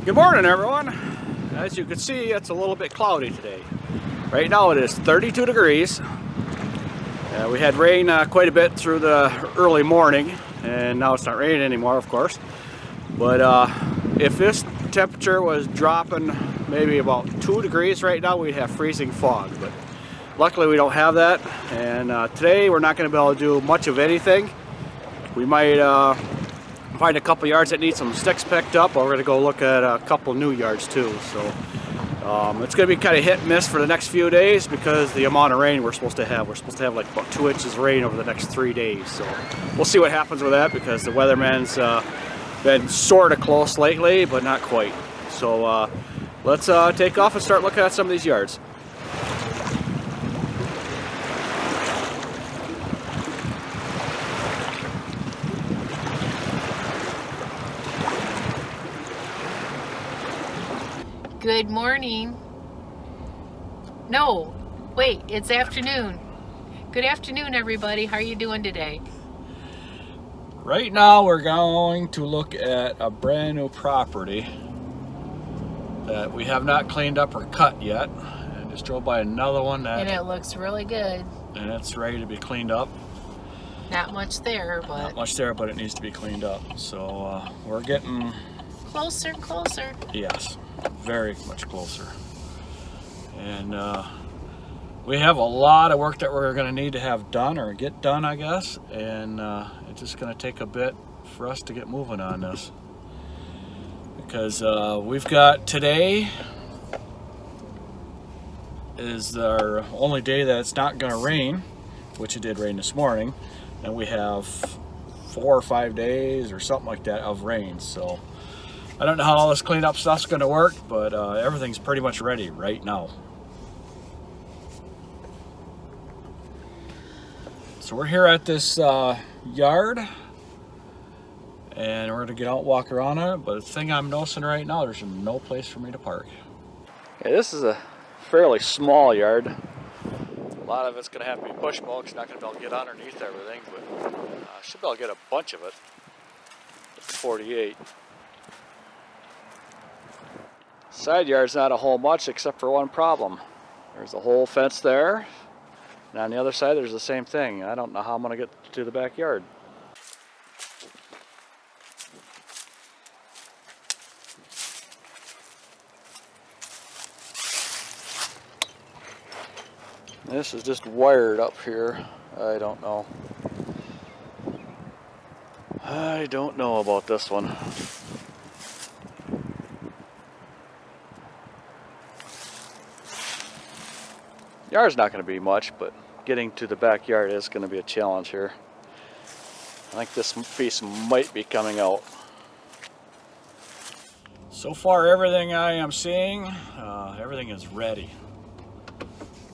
Good morning, everyone. As you can see, it's a little bit cloudy today. Right now it is 32 degrees. We had rain quite a bit through the early morning, and now it's not raining anymore, of course. But if this temperature was dropping maybe about 2 degrees right now, we'd have freezing fog. But luckily we don't have that, and today we're not going to be able to do much of anything. We might find a couple yards that need some sticks picked up, or we're going to go look at a couple new yards too. So it's going to be kind of hit and miss for the next few days because the amount of rain we're supposed to have. We're supposed to have like about 2 inches of rain over the next 3 days. So we'll see what happens with that, because the weatherman's been sort of close lately, but not quite. So let's take off and start looking at some of these yards. Good morning. No, wait, it's afternoon. Good afternoon, everybody. How are you doing today? Right now we're going to look at a brand new property that we have not cleaned up or cut yet. And just drove by another one that... And it looks really good. And it's ready to be cleaned up. Not much there, but... Not much there, but it needs to be cleaned up. So we're getting... closer and closer. Yes, very much closer. And we have a lot of work that we're going to need to have done, or get done, I guess. And it's just going to take a bit for us to get moving on this. Because we've got today is our only day that it's not going to rain, which it did rain this morning. And we have 4 or 5 days or something like that of rain. So I don't know how all this cleanup stuff's going to work, but everything's pretty much ready right now. So we're here at this yard, and we're going to get out and walk around it. But the thing I'm noticing right now, there's no place for me to park. Okay, this is a fairly small yard. A lot of it's going to have to be push mowed, because you're not going to be able to get underneath everything, but I should be able to get a bunch of it. It's 48. Side yard's not a whole much, except for one problem. There's a whole fence there, and on the other side there's the same thing. I don't know how I'm going to get to the backyard. This is just wired up here. I don't know. I don't know about this one. Yard's not going to be much, but getting to the backyard is going to be a challenge here. I think this piece might be coming out. So far, everything I am seeing, everything is ready.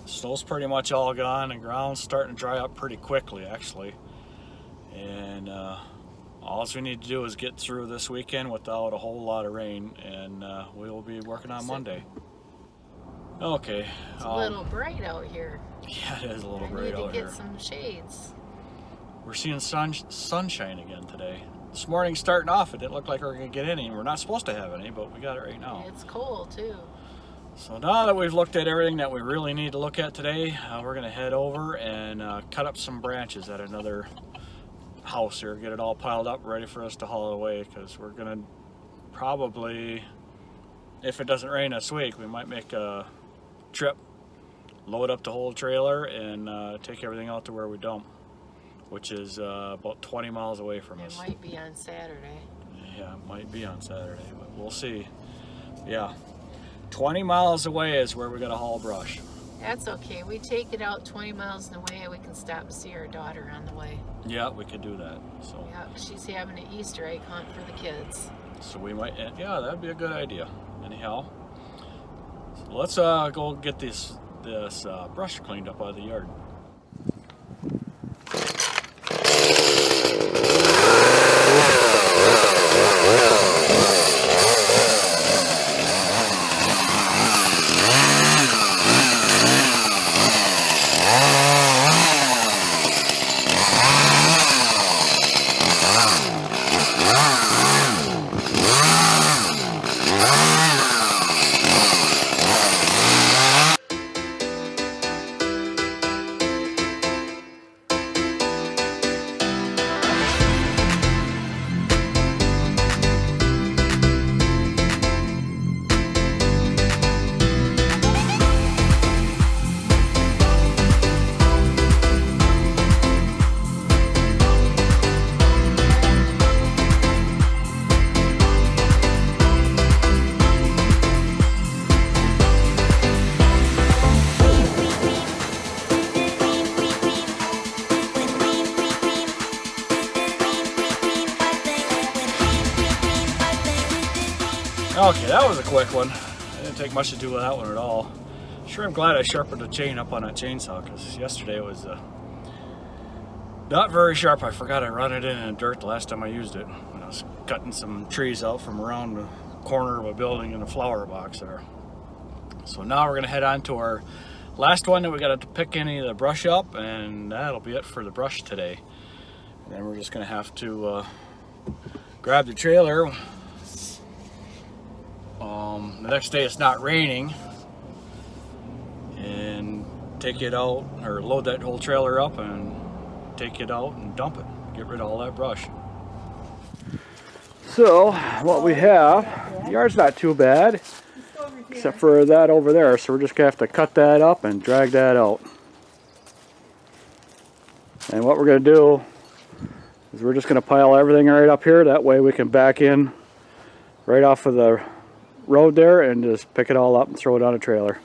The snow's pretty much all gone, and the ground's starting to dry up pretty quickly, actually. And all we need to do is get through this weekend without a whole lot of rain, and we will be working on Monday. Okay. It's a little bright out here. Yeah, it is a little bright out here. I need to get some shades. We're seeing sunshine again today. This morning starting off, it didn't look like we were going to get any. We're not supposed to have any, but we got it right now. It's cold too. So now that we've looked at everything that we really need to look at today, we're going to head over and cut up some branches at another house here. Get it all piled up, ready for us to haul away, because we're going to probably, if it doesn't rain this week, we might make a trip, load up the whole trailer, and take everything out to where we dump, which is about 20 miles away from us. It might be on Saturday. Yeah, it might be on Saturday, but we'll see. Yeah, 20 miles away is where we got to haul brush. That's okay. We take it out 20 miles away, we can stop and see our daughter on the way. Yeah, we could do that. So yeah, she's having an Easter egg hunt for the kids. So we might, yeah, that'd be a good idea. Anyhow, so let's go get this brush cleaned up out of the yard. Okay, that was a quick one. I didn't take much to do with that one at all. Sure, I'm glad I sharpened the chain up on that chainsaw, because yesterday it was not very sharp. I forgot I run it in the dirt the last time I used it when I was cutting some trees out from around the corner of a building in a flower box there. So now we're going to head on to our last one that we got to pick any of the brush up, and that'll be it for the brush today. And then we're just going to have to grab the trailer. The next day it's not raining, and take it out, or load that whole trailer up and take it out and dump it. Get rid of all that brush. So what we have, the yard's not too bad, except for that over there. So we're just gonna have to cut that up and drag that out. And what we're gonna do is we're just gonna pile everything right up here. That way we can back in right off of the road there and just pick it all up and throw it on a trailer.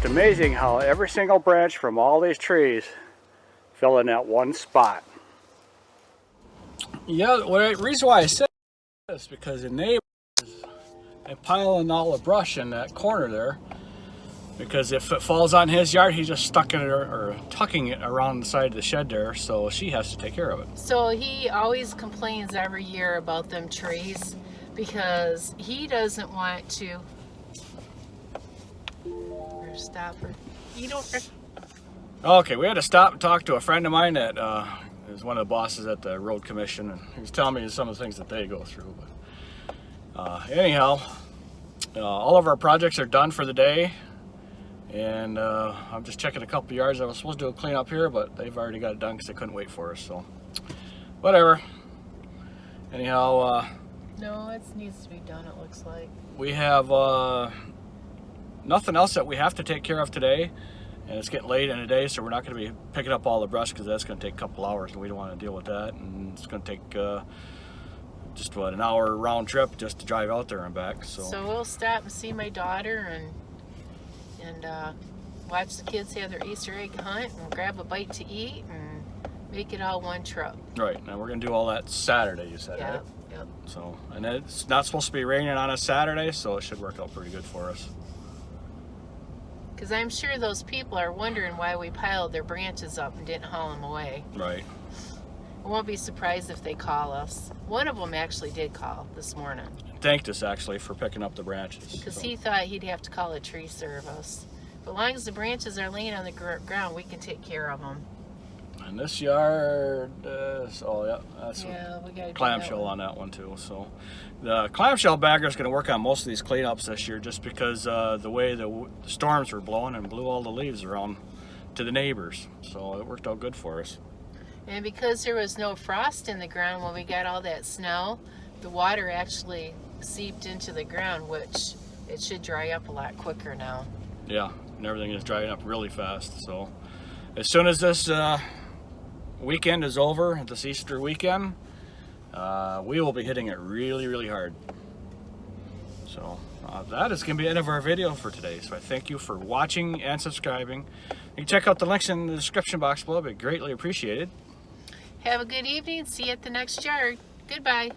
Amazing how every single branch from all these trees fell in that one spot. Yeah, the reason why I said this is because the neighbor is piling all the brush in that corner there, because if it falls on his yard, he's just stuck in it or tucking it around the side of the shed there, so she has to take care of it. So he always complains every year about them trees because he doesn't want to stop her. You don't. Okay, we had to stop and talk to a friend of mine that is one of the bosses at the road commission, and he was telling me some of the things that they go through. But anyhow, all of our projects are done for the day, and I'm just checking a couple yards. I was supposed to do a clean up here, but they've already got it done because they couldn't wait for us. So whatever. Anyhow, no, it needs to be done. It looks like we have nothing else that we have to take care of today, and it's getting late in the day, so we're not going to be picking up all the brush because that's going to take a couple hours, and we don't want to deal with that. And it's going to take just an hour round trip just to drive out there and back. So we'll stop and see my daughter and watch the kids have their Easter egg hunt, and grab a bite to eat and make it all one trip. Right. Now we're going to do all that Saturday, you said, right? Yep. So, and it's not supposed to be raining on a Saturday, so it should work out pretty good for us. Because I'm sure those people are wondering why we piled their branches up and didn't haul them away. Right. I won't be surprised if they call us. One of them actually did call this morning. Thanked us actually for picking up the branches. Because he thought he'd have to call a tree service. But as long as the branches are laying on the ground, we can take care of them. And this yard, oh yeah, that's we got a clamshell on that one too. So the clamshell bagger is going to work on most of these cleanups this year, just because the way the storms were blowing and blew all the leaves around to the neighbors. So it worked out good for us. And because there was no frost in the ground when we got all that snow, the water actually seeped into the ground, which it should dry up a lot quicker now. Yeah, and everything is drying up really fast. So as soon as this weekend is over, this Easter weekend, we will be hitting it really, really hard. So that is going to be the end of our video for today. So I thank you for watching and subscribing. You can check out the links in the description box below. It'd be greatly appreciated. Have a good evening. See you at the next yard. Goodbye.